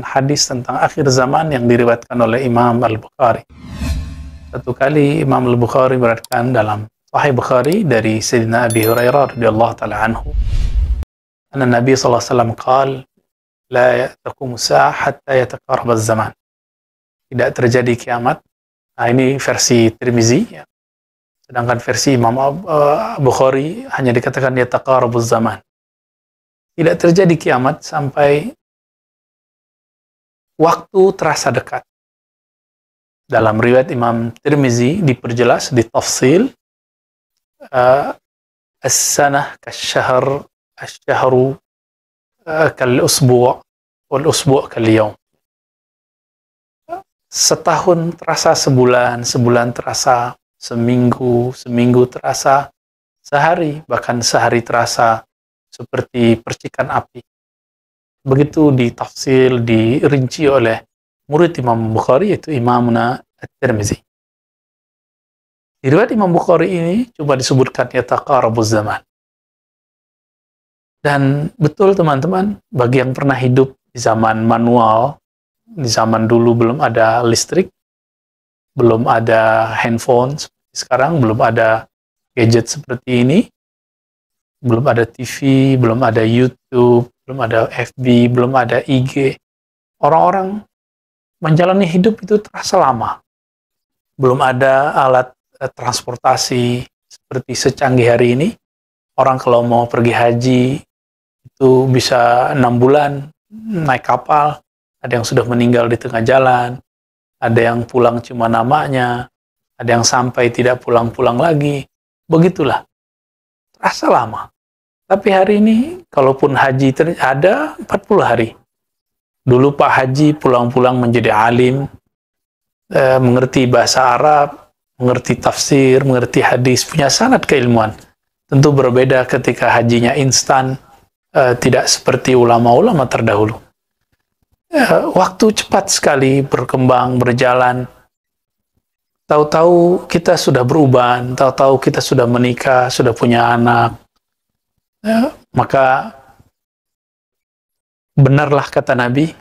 hadis tentang akhir zaman yang diriwayatkan oleh Imam Al-Bukhari. Satu kali Imam Al-Bukhari meriwayatkan dalam Sahih Bukhari dari Sayyidina Abi Hurairah radhiyallahu taala anhu, anna Nabi sallallahu alaihi wasallam qala la taqumu sa'ah hatta yataqarrab az-zaman. Tidak terjadi kiamat. Nah, ini versi Tirmizi ya. Sedangkan versi Imam Bukhari hanya dikatakan yataqarrabuz zaman. Tidak terjadi kiamat sampai waktu terasa dekat. Dalam riwayat Imam Tirmizi diperjelas, ditafsil, as-sanah kasyahr, asy-syahru kal-usbu' wal-usbu' kal-yawm. Setahun terasa sebulan, sebulan terasa seminggu, seminggu terasa sehari, bahkan sehari terasa seperti percikan api. Begitu ditafsil, dirinci oleh murid Imam Bukhari, yaitu Imamuna At-Tirmizi. Di riwayat Imam Bukhari ini coba disebutkan yataqarabuz zaman. Dan betul teman-teman, bagi yang pernah hidup di zaman manual, di zaman dulu belum ada listrik, belum ada handphone seperti sekarang, belum ada gadget seperti ini, belum ada TV, belum ada YouTube, belum ada FB, belum ada IG. Orang-orang menjalani hidup itu terasa lama. Belum ada alat transportasi seperti secanggih hari ini. Orang kalau mau pergi haji itu bisa 6 bulan naik kapal. Ada yang sudah meninggal di tengah jalan, ada yang pulang cuma namanya, ada yang sampai tidak pulang-pulang lagi. Begitulah, terasa lama. Tapi hari ini, kalaupun haji ada 40 hari. Dulu Pak Haji pulang-pulang menjadi alim, mengerti bahasa Arab, mengerti tafsir, mengerti hadis, punya sanad keilmuan. Tentu berbeda ketika hajinya instan, tidak seperti ulama-ulama terdahulu. Waktu cepat sekali berkembang, berjalan. Tahu-tahu kita sudah berubah, tahu-tahu kita sudah menikah, sudah punya anak. Maka benarlah kata Nabi,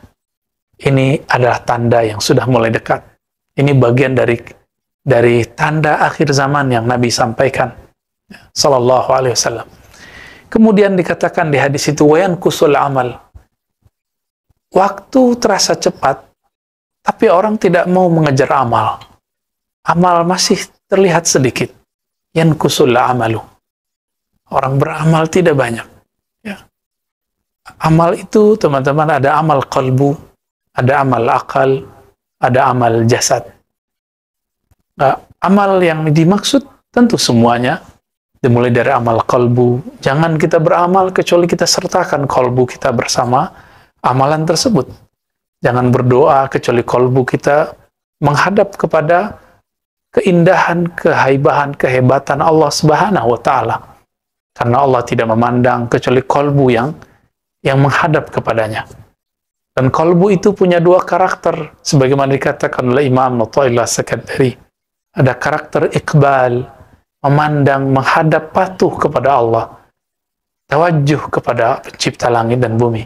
ini adalah tanda yang sudah mulai dekat. Ini bagian dari tanda akhir zaman yang Nabi sampaikan, sallallahu alaihi wasallam. Kemudian dikatakan di hadis itu, wayan kusul amal. Waktu terasa cepat, tapi orang tidak mau mengejar amal. Amal masih terlihat sedikit. Yankusul amalu. Orang beramal tidak banyak. Ya. Amal itu, teman-teman, ada amal qalbu, ada amal akal, ada amal jasad. Nah, amal yang dimaksud tentu semuanya, dimulai dari amal qalbu. Jangan kita beramal kecuali kita sertakan qalbu kita bersama amalan tersebut. Jangan berdoa kecuali qalbu kita menghadap kepada keindahan, kehaibahan, kehebatan Allah Subhanahu wa taala. Karena Allah tidak memandang kecuali qalbu yang menghadap kepadanya. Dan qalbu itu punya dua karakter, sebagaimana dikatakan oleh Imam Athaillah Sakandari. Ada karakter iqbal, memandang, menghadap, patuh kepada Allah. Tawajjuh kepada pencipta langit dan bumi.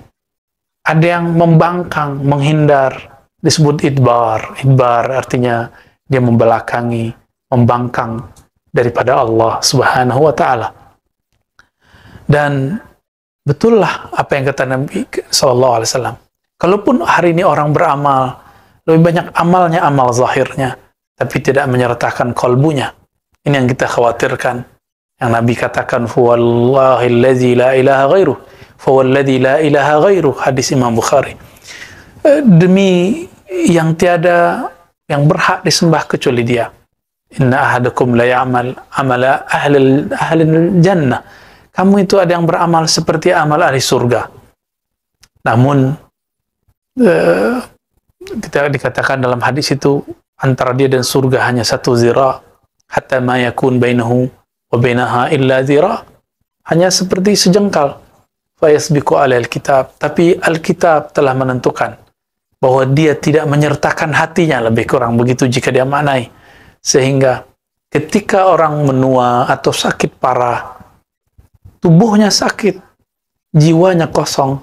Ada yang membangkang, menghindar, disebut idbar. Idbar artinya dia membelakangi, membangkang daripada Allah Subhanahu wa taala. Dan betullah apa yang kata Nabi sallallahu alaihi wasallam. Kalaupun hari ini orang beramal, lebih banyak amalnya amal zahirnya, tapi tidak menyertakan qalbunya. Ini yang kita khawatirkan. Yang Nabi katakan, "Huwallahillazi la ilaha ghairuh." Fawalladzi la ilaha ghairuh, hadis Imam Bukhari. Demi yang tiada yang berhak disembah kecuali Dia. Inna ahadakum la ya'mal amala ahli jannah. Kamu itu ada yang beramal seperti amal ahli surga. Namun kita dikatakan dalam hadis itu antara dia dan surga hanya 1 zira, hatta ma yakun bainahu wa bainaha illa zira. Hanya seperti sejengkal. Fayasbiqu alal kitab, tapi Alkitab telah menentukan bahwa dia tidak menyertakan hatinya, lebih kurang begitu jika dia maknai. Sehingga ketika orang menua atau sakit parah, tubuhnya sakit, jiwanya kosong,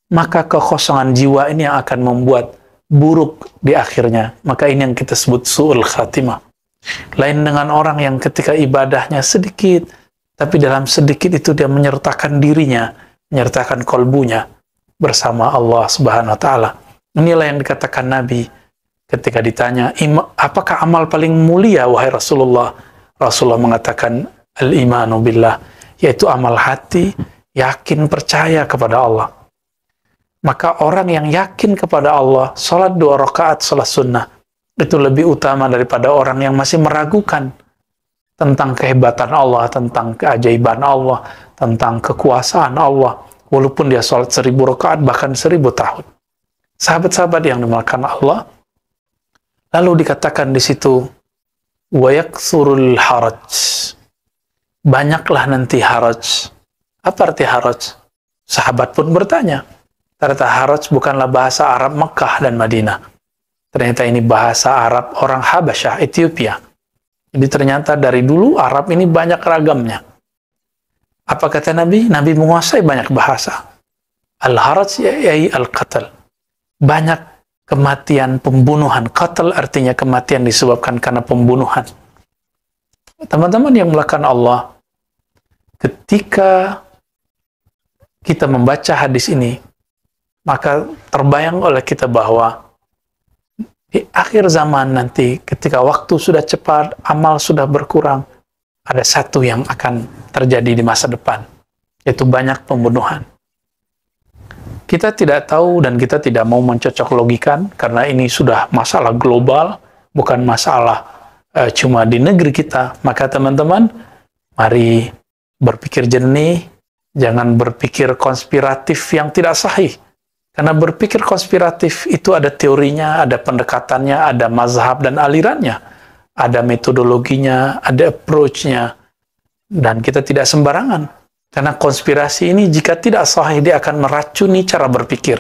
maka kekosongan jiwa ini yang akan membuat buruk di akhirnya. Maka ini yang kita sebut su'ul khatimah. Lain dengan orang yang ketika ibadahnya sedikit, tapi dalam sedikit itu dia menyertakan dirinya, menyertakan kolbunya bersama Allah Subhanahu wa Ta'ala. Inilah yang dikatakan Nabi ketika ditanya, apakah amal paling mulia wahai Rasulullah? Rasulullah mengatakan, al-imanu billah, yaitu amal hati, yakin percaya kepada Allah. Maka orang yang yakin kepada Allah, sholat 2 rakaat, sholat sunnah, itu lebih utama daripada orang yang masih meragukan tentang kehebatan Allah, tentang keajaiban Allah, tentang kekuasaan Allah, walaupun dia sholat 1000 rakaat, bahkan 1000 tahun. Sahabat-sahabat yang dimuliakan Allah, lalu dikatakan di situ, wa yakthurul haraj, banyaklah nanti haraj. Apa arti haraj? Sahabat pun bertanya. Ternyata haraj bukanlah bahasa Arab Mekah dan Madinah. Ternyata ini bahasa Arab orang Habasyah, Ethiopia. Jadi ternyata dari dulu Arab ini banyak ragamnya. Apa kata Nabi? Nabi menguasai banyak bahasa. Al-haraj yai al-qatl. Banyak kematian, pembunuhan. Qatl artinya kematian disebabkan karena pembunuhan. Teman-teman yang melakukan Allah, ketika kita membaca hadis ini, maka terbayang oleh kita bahwa di akhir zaman nanti, ketika waktu sudah cepat, amal sudah berkurang, ada satu yang akan terjadi di masa depan, yaitu banyak pembunuhan. Kita tidak tahu dan kita tidak mau mencocok logikan, karena ini sudah masalah global, bukan masalah cuma di negeri kita. Maka teman-teman, mari berpikir jernih, jangan berpikir konspiratif yang tidak sahih. Karena berpikir konspiratif itu ada teorinya, ada pendekatannya, ada mazhab dan alirannya, ada metodologinya, ada approach-nya, dan kita tidak sembarangan. Karena konspirasi ini jika tidak sahih, dia akan meracuni cara berpikir.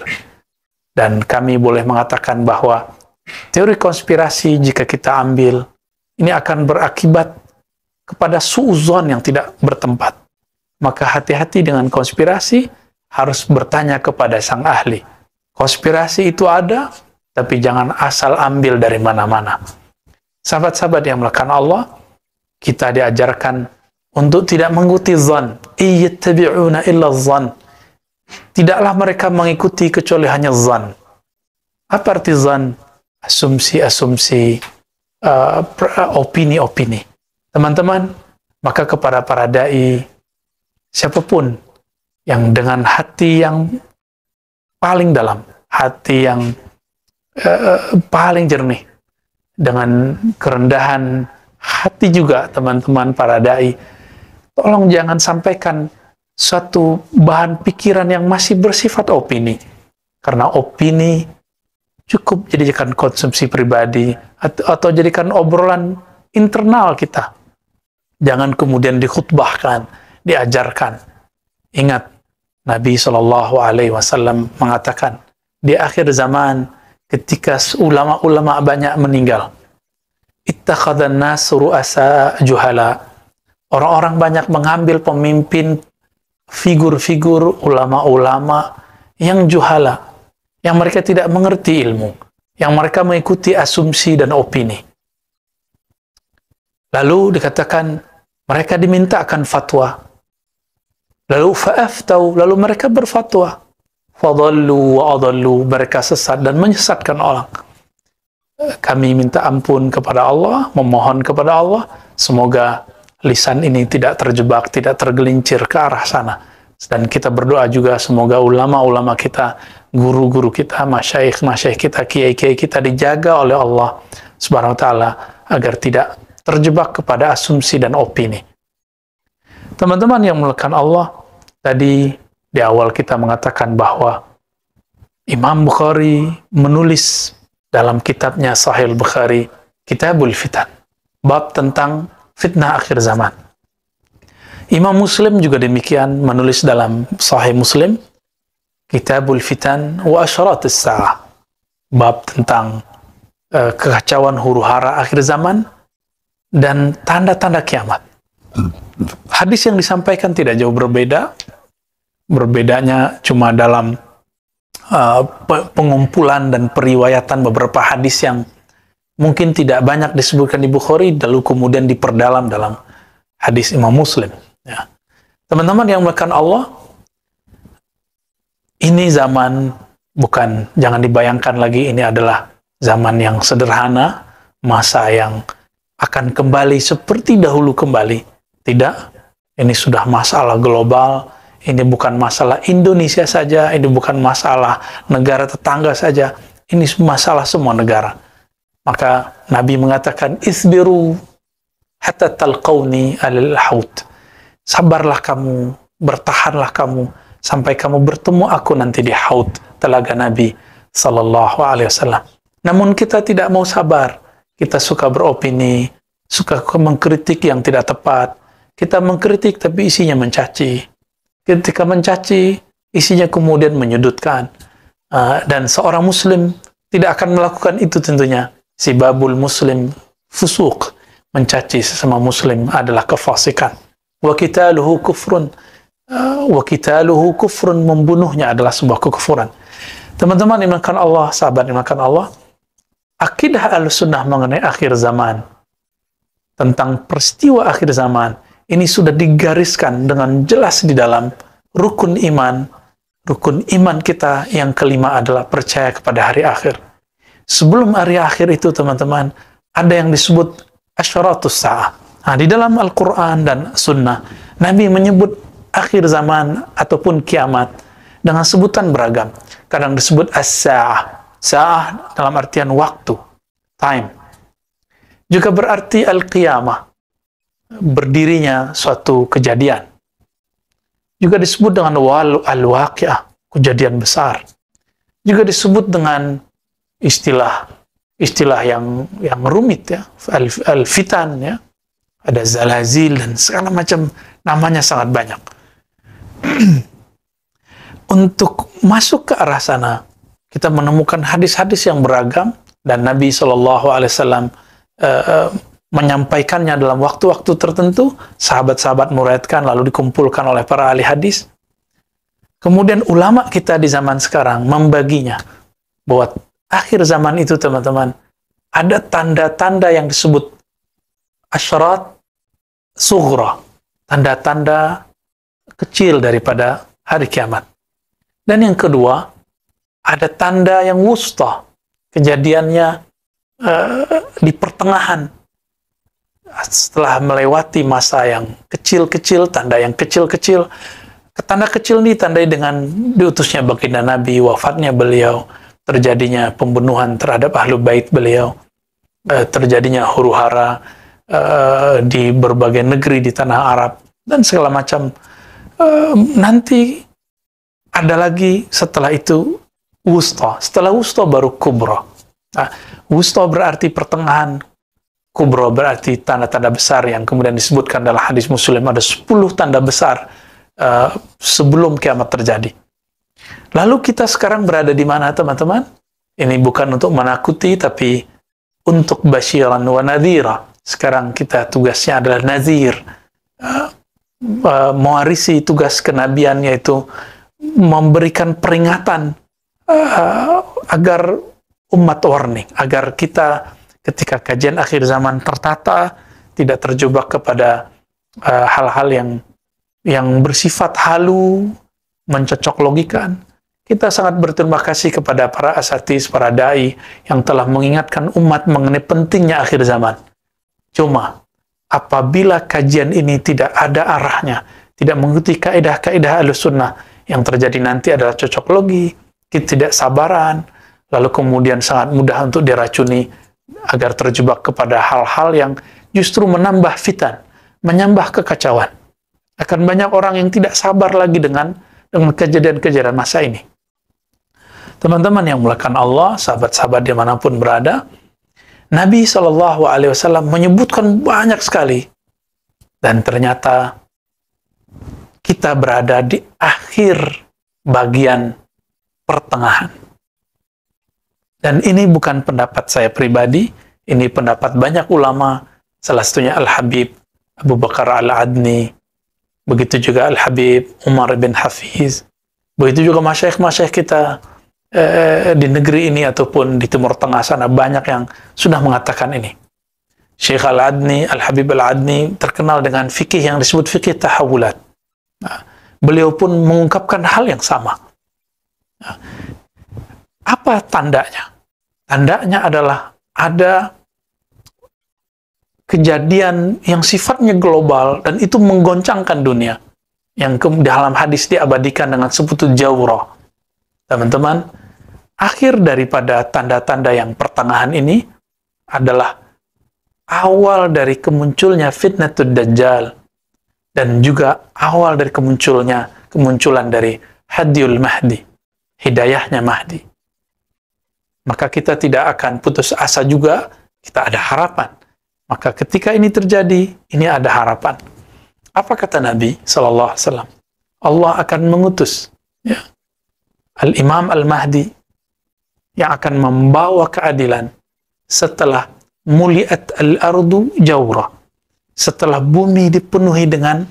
Dan kami boleh mengatakan bahwa teori konspirasi jika kita ambil, ini akan berakibat kepada suuzon yang tidak bertempat. Maka hati-hati dengan konspirasi, harus bertanya kepada sang ahli. Konspirasi itu ada, tapi jangan asal ambil dari mana-mana. Sahabat-sahabat yang melakukan Allah, kita diajarkan untuk tidak mengikuti zan. Iyattabi'una illa zan. Tidaklah mereka mengikuti kecuali hanya zan. Apa arti zan? Asumsi-asumsi, opini-opini. Teman-teman, maka kepada para dai, siapapun yang dengan hati yang paling dalam, hati yang paling jernih, dengan kerendahan hati juga, teman-teman para dai, tolong jangan sampaikan suatu bahan pikiran yang masih bersifat opini, karena opini cukup jadikan konsumsi pribadi atau jadikan obrolan internal kita. Jangan kemudian dikhutbahkan, diajarkan. Ingat, Nabi SAW mengatakan, di akhir zaman, ketika ulama-ulama banyak meninggal, ittakhadhan nas ru'asa juhala. Orang-orang banyak mengambil pemimpin, figur-figur ulama-ulama yang juhala, yang mereka tidak mengerti ilmu, yang mereka mengikuti asumsi dan opini. Lalu dikatakan, mereka dimintakan fatwa. Lalu fa'aftau, lalu mereka berfatwa. Fadallu wa adallu, mereka sesat dan menyesatkan orang. Kami minta ampun kepada Allah, memohon kepada Allah, semoga lisan ini tidak terjebak, tidak tergelincir ke arah sana. Dan kita berdoa juga semoga ulama-ulama kita, guru-guru kita, masyayikh kita, kiai-kiai kita dijaga oleh Allah Subhanahu wa Ta'ala agar tidak terjebak kepada asumsi dan opini. Teman-teman yang melekat Allah, tadi di awal kita mengatakan bahwa Imam Bukhari menulis dalam kitabnya Sahih Bukhari, Kitabul Fitan, bab tentang fitnah akhir zaman. Imam Muslim juga demikian menulis dalam Sahih Muslim, Kitabul Fitan wa Asyaratis Sa'ah, bab tentang kekacauan huru-hara akhir zaman dan tanda-tanda kiamat. Hadis yang disampaikan tidak jauh berbeda. Berbedanya cuma dalam pengumpulan dan periwayatan beberapa hadis yang mungkin tidak banyak disebutkan di Bukhari, lalu kemudian diperdalam dalam hadis Imam Muslim. Ya. Teman-teman yang melakukan Allah, ini zaman bukan, jangan dibayangkan lagi ini adalah zaman yang sederhana, masa yang akan kembali seperti dahulu kembali. Tidak, ini sudah masalah global, ini bukan masalah Indonesia saja, ini bukan masalah negara tetangga saja, ini masalah semua negara. Maka Nabi mengatakan, isbiru hatta talqawni alal haut. Sabarlah kamu, bertahanlah kamu, sampai kamu bertemu aku nanti di haut, telaga Nabi sallallahu alaihi wasallam. Namun kita tidak mau sabar. Kita suka beropini, suka mengkritik yang tidak tepat. Kita mengkritik tapi isinya mencaci. Ketika mencaci, isinya kemudian menyudutkan. Dan seorang muslim tidak akan melakukan itu tentunya. Sibabul muslim fusuk, mencaci sesama muslim adalah kefasikan. Wa qitaluhu kufrun, membunuhnya adalah sebuah kekufuran. Teman-teman dimakan Allah, sahabat dimakan Allah, akidah Ahlussunnah mengenai akhir zaman, tentang peristiwa akhir zaman, ini sudah digariskan dengan jelas di dalam rukun iman. Rukun iman kita yang kelima adalah percaya kepada hari akhir. Sebelum hari akhir itu, teman-teman, ada yang disebut asyaratus sa'ah. Nah, di dalam Al-Quran dan Sunnah, Nabi menyebut akhir zaman ataupun kiamat dengan sebutan beragam. Kadang disebut as-sa'ah. Sa'ah dalam artian waktu, time. Juga berarti al-qiyamah, berdirinya suatu kejadian. Juga disebut dengan al-waqi'ah, kejadian besar. Juga disebut dengan istilah yang rumit ya, al-fitan ya, ada zalazil dan segala macam, namanya sangat banyak. Untuk masuk ke arah sana, kita menemukan hadis-hadis yang beragam dan Nabi SAW menyampaikannya dalam waktu-waktu tertentu. Sahabat-sahabat meriwayatkan lalu dikumpulkan oleh para ahli hadis. Kemudian ulama kita di zaman sekarang membaginya bahwa akhir zaman itu, teman-teman, ada tanda-tanda yang disebut asyarat sughra, tanda-tanda kecil daripada hari kiamat. Dan yang kedua, ada tanda yang wusta, kejadiannya di pertengahan, setelah melewati masa yang kecil-kecil, tanda yang kecil-kecil. Tanda kecil ini ditandai dengan diutusnya baginda Nabi, wafatnya beliau, terjadinya pembunuhan terhadap ahlu bait beliau, terjadinya huru-hara di berbagai negeri di tanah Arab, dan segala macam. Nanti ada lagi setelah itu wusta. Setelah wusta baru kubra. Nah, wusta berarti pertengahan, kubra berarti tanda-tanda besar yang kemudian disebutkan dalam hadis Muslim. Ada 10 tanda besar sebelum kiamat terjadi. Lalu kita sekarang berada di mana, teman-teman? Ini bukan untuk menakuti, tapi untuk basyiran wa nadhira. Sekarang kita tugasnya adalah nazir, mewarisi tugas kenabian, yaitu memberikan peringatan agar umat warning, agar kita ketika kajian akhir zaman tertata, tidak terjebak kepada hal-hal yang bersifat halu, mencocok logikan. Kita sangat berterima kasih kepada para asatis, para dai yang telah mengingatkan umat mengenai pentingnya akhir zaman. Cuma, apabila kajian ini tidak ada arahnya, tidak mengikuti kaidah-kaidah Ahlussunnah, yang terjadi nanti adalah cocok logi, ketidaksabaran, lalu kemudian sangat mudah untuk diracuni agar terjebak kepada hal-hal yang justru menambah fitan, menambah kekacauan. Akan banyak orang yang tidak sabar lagi dengan kejadian-kejadian masa ini. Teman-teman yang mulakan Allah, sahabat-sahabat dimanapun berada, Nabi SAW menyebutkan banyak sekali. Dan ternyata kita berada di akhir bagian pertengahan. Dan ini bukan pendapat saya pribadi, ini pendapat banyak ulama, salah satunya Al-Habib Abu Bakar Al-Adni, begitu juga Al-Habib Umar bin Hafiz, begitu juga masyaikh-masyaikh kita, di negeri ini ataupun di Timur Tengah sana banyak yang sudah mengatakan ini. Syekh Al-Adni, Al-Habib Al-Adni terkenal dengan fikih yang disebut fikih tahawulat. Nah, beliau pun mengungkapkan hal yang sama. Nah, apa tandanya? Tandanya adalah ada kejadian yang sifatnya global dan itu menggoncangkan dunia. Yang dalam hadis diabadikan dengan sebutan jawrah. Teman-teman, akhir daripada tanda-tanda yang pertengahan ini adalah awal dari kemunculnya fitnatud dajjal dan juga awal dari kemunculan dari hadiyul mahdi, hidayahnya mahdi. Maka kita tidak akan putus asa juga, kita ada harapan. Maka ketika ini terjadi, ini ada harapan. Apa kata Nabi sallallahu alaihi wasallam? Allah akan mengutus Al-Imam Al-Mahdi yang akan membawa keadilan setelah muliat al-ardu jawra, setelah bumi dipenuhi dengan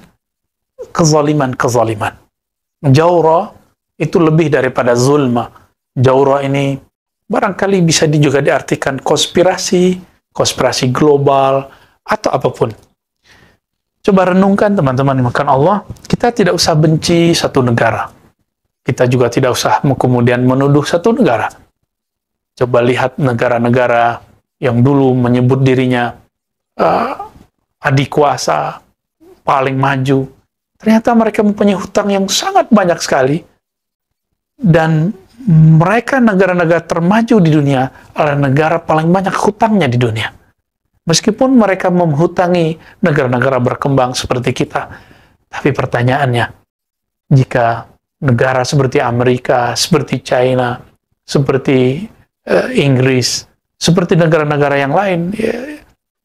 kezaliman-kezaliman. Jawra itu lebih daripada zulma. Jawra ini barangkali bisa juga diartikan konspirasi global, atau apapun. Coba renungkan teman-teman dimakan Allah, kita tidak usah benci satu negara. Kita juga tidak usah kemudian menuduh satu negara. Coba lihat negara-negara yang dulu menyebut dirinya adik kuasa, paling maju. Ternyata mereka mempunyai hutang yang sangat banyak sekali. Dan mereka negara-negara termaju di dunia adalah negara paling banyak hutangnya di dunia. Meskipun mereka menghutangi negara-negara berkembang seperti kita. Tapi pertanyaannya, jika negara seperti Amerika, seperti China, seperti Inggris, seperti negara-negara yang lain,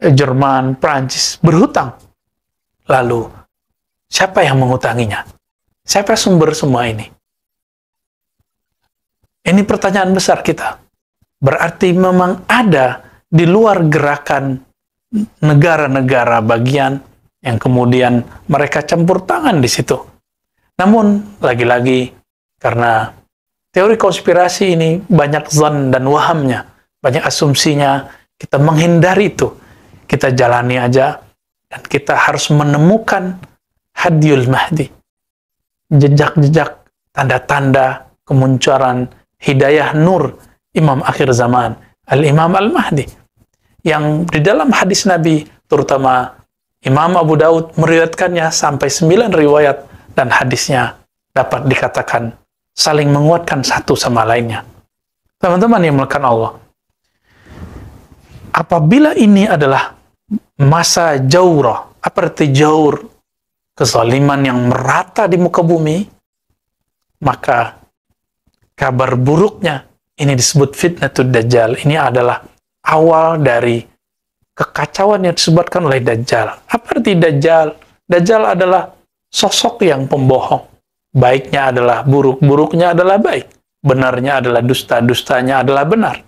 Jerman, Prancis, berhutang. Lalu, siapa yang menghutanginya? Siapa sumber semua ini? Ini pertanyaan besar kita. Berarti memang ada di luar gerakan negara-negara bagian yang kemudian mereka campur tangan di situ. Namun, lagi-lagi, karena teori konspirasi ini banyak zon dan wahamnya, banyak asumsinya, kita menghindari itu. Kita jalani aja, dan kita harus menemukan hadiyul mahdi. Jejak-jejak, tanda-tanda kemunculan hidayah nur Imam akhir zaman, Al-Imam Al-Mahdi. Yang di dalam hadis Nabi, terutama Imam Abu Daud meriwayatkannya sampai 9 riwayat, dan hadisnya dapat dikatakan saling menguatkan satu sama lainnya. Teman-teman yang melakukan Allah, apabila ini adalah masa jawrah, apa arti jawr? Kezaliman yang merata di muka bumi, maka kabar buruknya ini disebut fitnatud dajjal. Ini adalah awal dari kekacauan yang disebutkan oleh Dajjal. Apa arti Dajjal? Dajjal adalah sosok yang pembohong. Baiknya adalah buruk, buruknya adalah baik. Benarnya adalah dusta, dustanya adalah benar.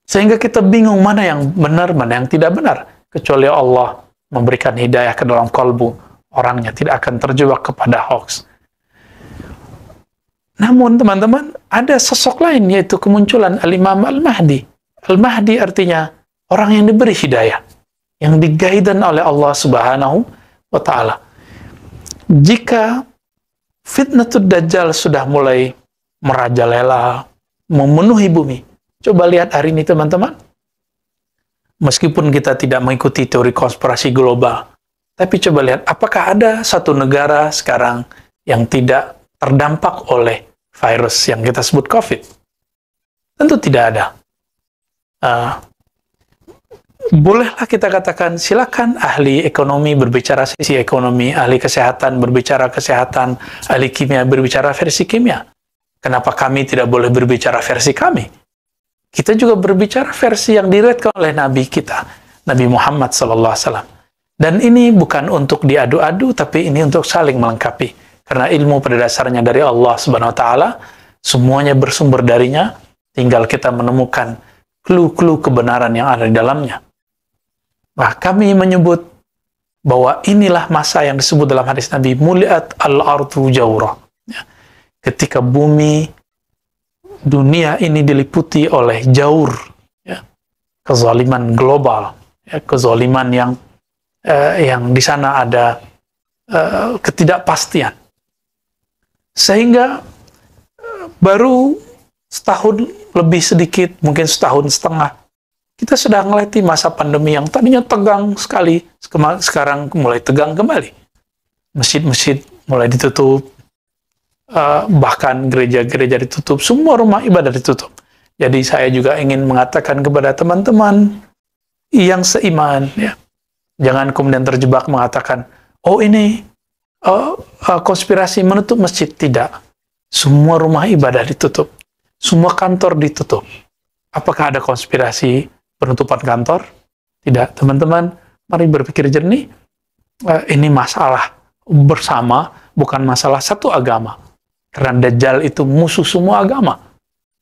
Sehingga kita bingung mana yang benar, mana yang tidak benar. Kecuali Allah memberikan hidayah ke dalam kalbu, orangnya tidak akan terjebak kepada hoax. Namun teman-teman, ada sosok lain, yaitu kemunculan Al-Imam Al-Mahdi. Al-Mahdi artinya orang yang diberi hidayah, yang digaidan oleh Allah Subhanahu wa Ta'ala. Jika fitnatud dajjal sudah mulai merajalela, memenuhi bumi, coba lihat hari ini teman-teman. Meskipun kita tidak mengikuti teori konspirasi global, tapi coba lihat, apakah ada satu negara sekarang yang tidak terdampak oleh virus yang kita sebut COVID? Tentu tidak ada. Bolehlah kita katakan, silakan ahli ekonomi berbicara sisi ekonomi, ahli kesehatan berbicara kesehatan, ahli kimia berbicara versi kimia. Kenapa kami tidak boleh berbicara versi kami? Kita juga berbicara versi yang diriwayatkan oleh Nabi kita, Nabi Muhammad SAW. Dan ini bukan untuk diadu-adu, tapi ini untuk saling melengkapi. Karena ilmu pada dasarnya dari Allah Subhanahu Wa Ta'ala, semuanya bersumber darinya, tinggal kita menemukan clue-clue kebenaran yang ada di dalamnya. Nah, kami menyebut bahwa inilah masa yang disebut dalam hadis Nabi, muliat al-ardu jawrah. Ketika bumi dunia ini diliputi oleh jaur, ya, kezaliman global, ya, kezaliman yang di sana ada ketidakpastian. Sehingga baru setahun lebih sedikit, mungkin setahun setengah, kita sudah ngelewati masa pandemi yang tadinya tegang sekali, sekarang mulai tegang kembali. Masjid-masjid mulai ditutup, bahkan gereja-gereja ditutup, semua rumah ibadah ditutup. Jadi saya juga ingin mengatakan kepada teman-teman yang seiman, ya, jangan kemudian terjebak mengatakan, oh ini konspirasi menutup masjid. Tidak. Semua rumah ibadah ditutup. Semua kantor ditutup. Apakah ada konspirasi penutupan kantor? Tidak. Teman-teman, mari berpikir jernih. Ini masalah bersama, bukan masalah satu agama. Karena Dajjal itu musuh semua agama.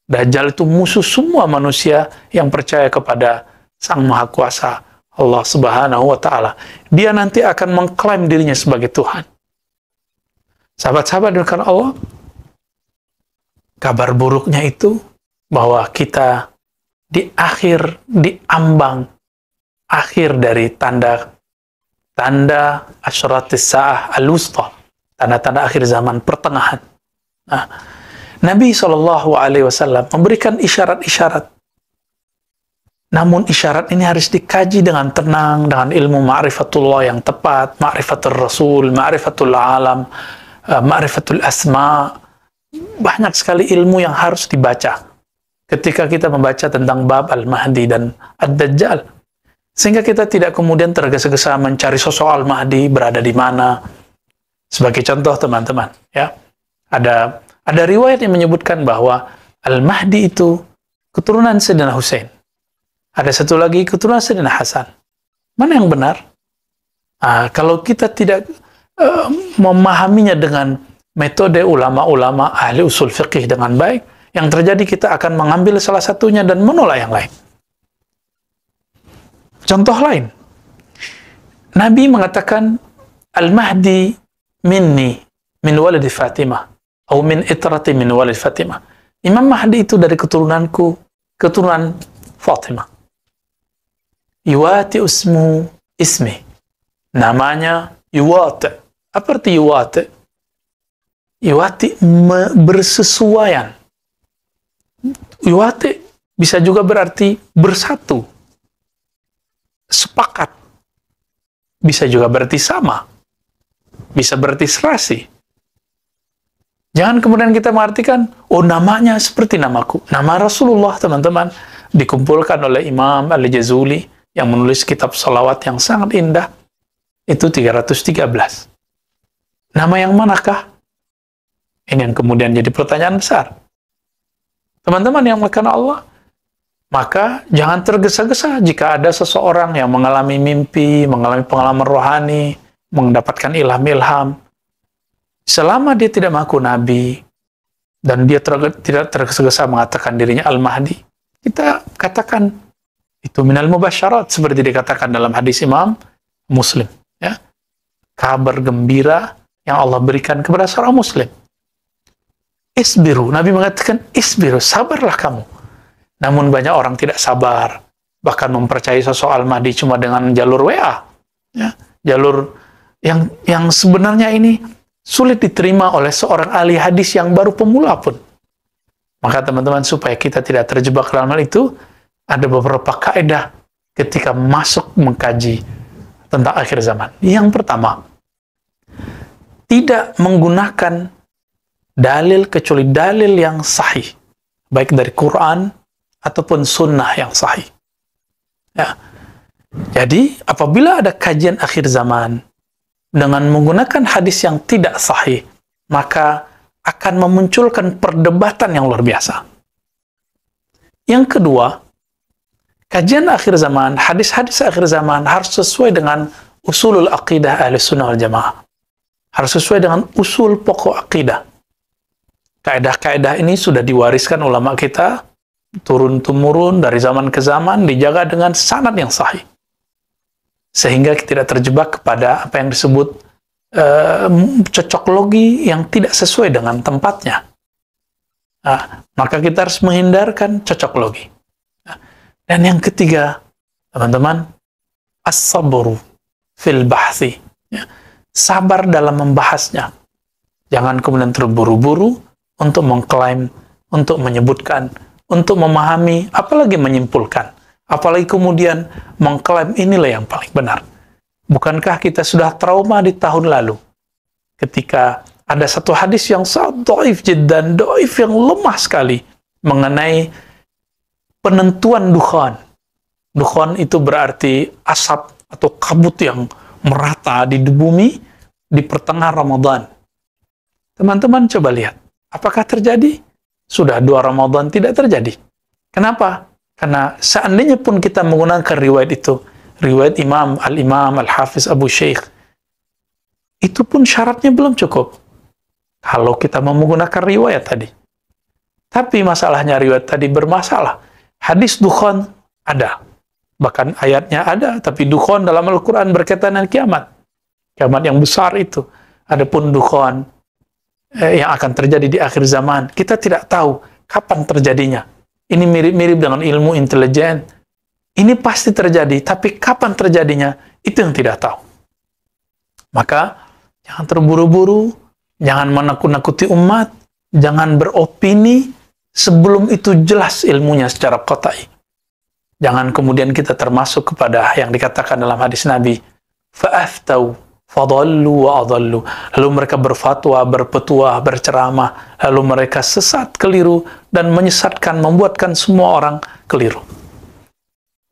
Dajjal itu musuh semua manusia yang percaya kepada Sang Maha Kuasa, Allah Subhanahu wa Ta'ala. Dia nanti akan mengklaim dirinya sebagai Tuhan. Sahabat-sahabat dengan Allah, kabar buruknya itu bahwa kita di ambang akhir dari tanda asyratis sa'ah al-wusta, tanda-tanda akhir zaman pertengahan. Nah, Nabi SAW memberikan isyarat-isyarat. Namun isyarat ini harus dikaji dengan tenang, dengan ilmu ma'rifatullah yang tepat, ma'rifatul Rasul, ma'rifatul alam, ma'rifatul asma. Banyak sekali ilmu yang harus dibaca ketika kita membaca tentang bab Al-Mahdi dan Ad-Dajjal. Sehingga kita tidak kemudian tergesa-gesa mencari sosok Al-Mahdi berada di mana. Sebagai contoh teman-teman, ya, ada riwayat yang menyebutkan bahwa Al-Mahdi itu keturunan Sayyidina Husain. Ada satu lagi keturunan Sayyidina Hasan. Mana yang benar? Kalau kita tidak memahaminya dengan metode ulama-ulama ahli usul fiqih dengan baik, yang terjadi kita akan mengambil salah satunya dan menolak yang lain. Contoh lain, Nabi mengatakan Al-Mahdi minni min walidi Fatimah atau min itrati min walid Fatimah. Imam Mahdi itu dari keturunanku, keturunan Fatimah. Yuwati ismi. Namanya Yuwati. Apa arti Yuwati? Yuwati bersesuaian. Yuwati bisa juga berarti bersatu, sepakat. Bisa juga berarti sama. Bisa berarti serasi. Jangan kemudian kita mengartikan, oh namanya seperti namaku. Nama Rasulullah, teman-teman, dikumpulkan oleh Imam Al-Jazuli yang menulis kitab salawat yang sangat indah. Itu 313. Nama yang manakah? Ini yang kemudian jadi pertanyaan besar. Teman-teman yang melakukan Allah, maka jangan tergesa-gesa jika ada seseorang yang mengalami mimpi, mengalami pengalaman rohani, mendapatkan ilham-ilham. Selama dia tidak mengaku Nabi, dan dia tidak tergesa-gesa mengatakan dirinya Al-Mahdi, kita katakan itu minal mubasyarat, seperti dikatakan dalam hadis Imam Muslim. Ya. Kabar gembira yang Allah berikan kepada seorang Muslim. Isbiru, Nabi mengatakan isbiru, sabarlah kamu. Namun banyak orang tidak sabar, bahkan mempercayai sosok Al-Mahdi cuma dengan jalur WA. Ya. Jalur yang sebenarnya ini sulit diterima oleh seorang ahli hadis yang baru pemula pun. Maka teman-teman, supaya kita tidak terjebak dalam hal itu, ada beberapa kaidah ketika masuk mengkaji tentang akhir zaman. Yang pertama, tidak menggunakan dalil kecuali dalil yang sahih, baik dari Quran ataupun sunnah yang sahih. Ya. Jadi, apabila ada kajian akhir zaman dengan menggunakan hadis yang tidak sahih, maka akan memunculkan perdebatan yang luar biasa. Yang kedua, kajian akhir zaman, hadis-hadis akhir zaman harus sesuai dengan usulul aqidah ahli sunnah wal jamaah. Harus sesuai dengan usul pokok aqidah. Kaidah-kaidah ini sudah diwariskan ulama kita, turun-temurun dari zaman ke zaman, dijaga dengan sanad yang sahih. Sehingga tidak terjebak kepada apa yang disebut cocok logi yang tidak sesuai dengan tempatnya. Maka kita harus menghindarkan cocok logi. Dan yang ketiga, teman-teman, as-sabru fil bahthi. Sabar dalam membahasnya. Jangan kemudian terburu-buru untuk mengklaim, untuk menyebutkan, untuk memahami, apalagi menyimpulkan. Apalagi kemudian mengklaim inilah yang paling benar. Bukankah kita sudah trauma di tahun lalu ketika ada satu hadis yang sangat dhaif jiddan, dhaif yang lemah sekali mengenai penentuan dukhan. Dukhan itu berarti asap atau kabut yang merata di bumi di pertengahan Ramadan. Teman-teman coba lihat, apakah terjadi? Sudah 2 Ramadan tidak terjadi. Kenapa? Karena seandainya pun kita menggunakan riwayat itu, riwayat Al-Imam Al-Hafiz Abu Syekh, itu pun syaratnya belum cukup. Kalau kita mau menggunakan riwayat tadi. Tapi masalahnya riwayat tadi bermasalah. Hadis dukhan ada. Bahkan ayatnya ada, tapi dukhan dalam Al-Quran berkaitan dengan kiamat. Kiamat yang besar itu. Adapun dukhan yang akan terjadi di akhir zaman, kita tidak tahu kapan terjadinya. Ini mirip-mirip dengan ilmu intelijen. Ini pasti terjadi, tapi kapan terjadinya, itu yang tidak tahu. Maka, jangan terburu-buru, jangan menakut-nakuti umat, jangan beropini, sebelum itu jelas ilmunya secara qat'i. Jangan kemudian kita termasuk kepada yang dikatakan dalam hadis Nabi, fa'aftau, fadallu wa adallu. Lalu mereka berfatwa, berpetua, berceramah, lalu mereka sesat, keliru, dan menyesatkan, membuatkan semua orang keliru.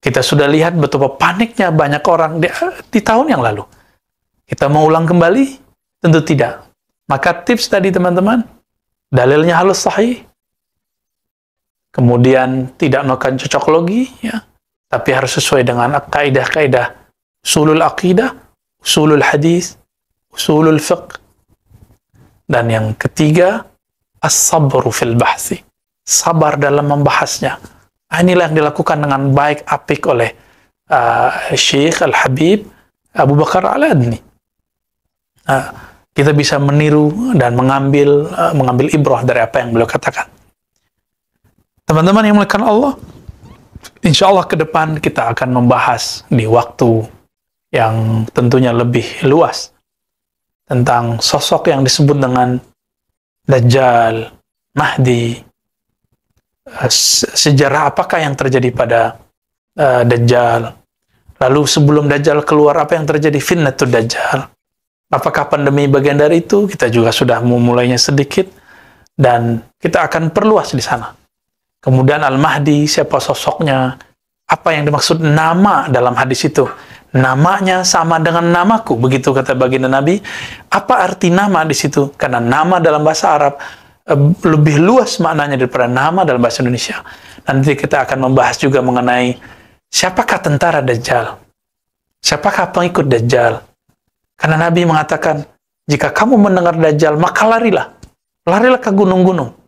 Kita sudah lihat betapa paniknya banyak orang di tahun yang lalu. Kita mau ulang kembali? Tentu tidak. Maka tips tadi teman-teman, dalilnya halus sahih, kemudian tidak melakukan cocok logi, ya, tapi harus sesuai dengan kaidah-kaidah usulul aqidah, usulul hadis, usulul fiqh. Dan yang ketiga, as-sabru fil bahsi. Sabar dalam membahasnya. Inilah yang dilakukan dengan baik, apik oleh Syekh Al-Habib Abu Bakar Al-Adni. Kita bisa meniru dan mengambil ibrah dari apa yang beliau katakan. Teman-teman yang dimuliakan Allah, insya Allah ke depan kita akan membahas di waktu yang tentunya lebih luas tentang sosok yang disebut dengan Dajjal, Mahdi, sejarah apakah yang terjadi pada Dajjal, lalu sebelum Dajjal keluar apa yang terjadi, fitnatul Dajjal, apakah pandemi bagian dari itu, kita juga sudah memulainya sedikit dan kita akan perluas di sana. Kemudian Al-Mahdi, siapa sosoknya, apa yang dimaksud nama dalam hadis itu, namanya sama dengan namaku, begitu kata baginda Nabi. Apa arti nama di situ? Karena nama dalam bahasa Arab lebih luas maknanya daripada nama dalam bahasa Indonesia. Nanti kita akan membahas juga mengenai siapakah tentara Dajjal, siapakah pengikut Dajjal. Karena Nabi mengatakan, jika kamu mendengar Dajjal, maka larilah ke gunung-gunung.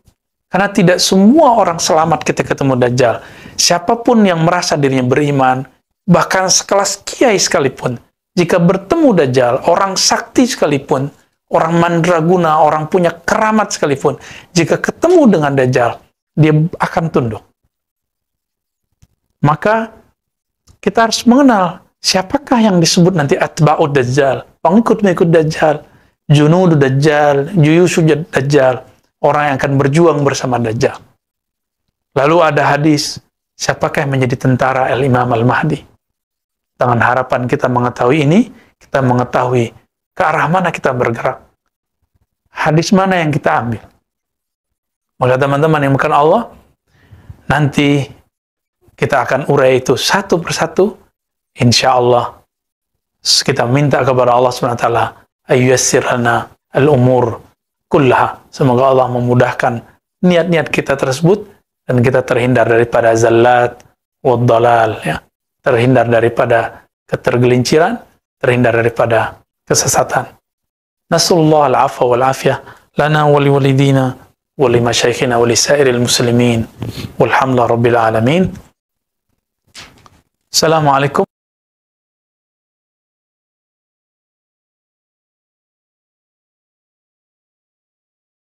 Karena tidak semua orang selamat ketika ketemu Dajjal. Siapapun yang merasa dirinya beriman, bahkan sekelas kiai sekalipun, jika bertemu Dajjal, orang sakti sekalipun, orang mandraguna, orang punya keramat sekalipun, jika ketemu dengan Dajjal, dia akan tunduk. Maka kita harus mengenal siapakah yang disebut nanti atba'ud Dajjal, pengikut-pengikut Dajjal, junud Dajjal, juyusud Dajjal, orang yang akan berjuang bersama Dajjal. Lalu ada hadis, siapakah yang menjadi tentara Al-Imam Al-Mahdi? Dengan harapan kita mengetahui ini, kita mengetahui ke arah mana kita bergerak. Hadis mana yang kita ambil. Maka teman-teman yang bukan Allah, nanti kita akan urai itu satu persatu. Insya Allah, kita minta kepada Allah SWT, ayyasir lana al-umur kullaha. Semoga Allah memudahkan niat-niat kita tersebut dan kita terhindar daripada zallat wad dalal, ya. Terhindar daripada ketergelinciran, terhindar daripada kesesatan. Nasallallahu al-afwa wal afiyah lana wa liwalidina wa limasyayikhina wa lisairil muslimin walhamdulillah rabbil alamin. Assalamualaikum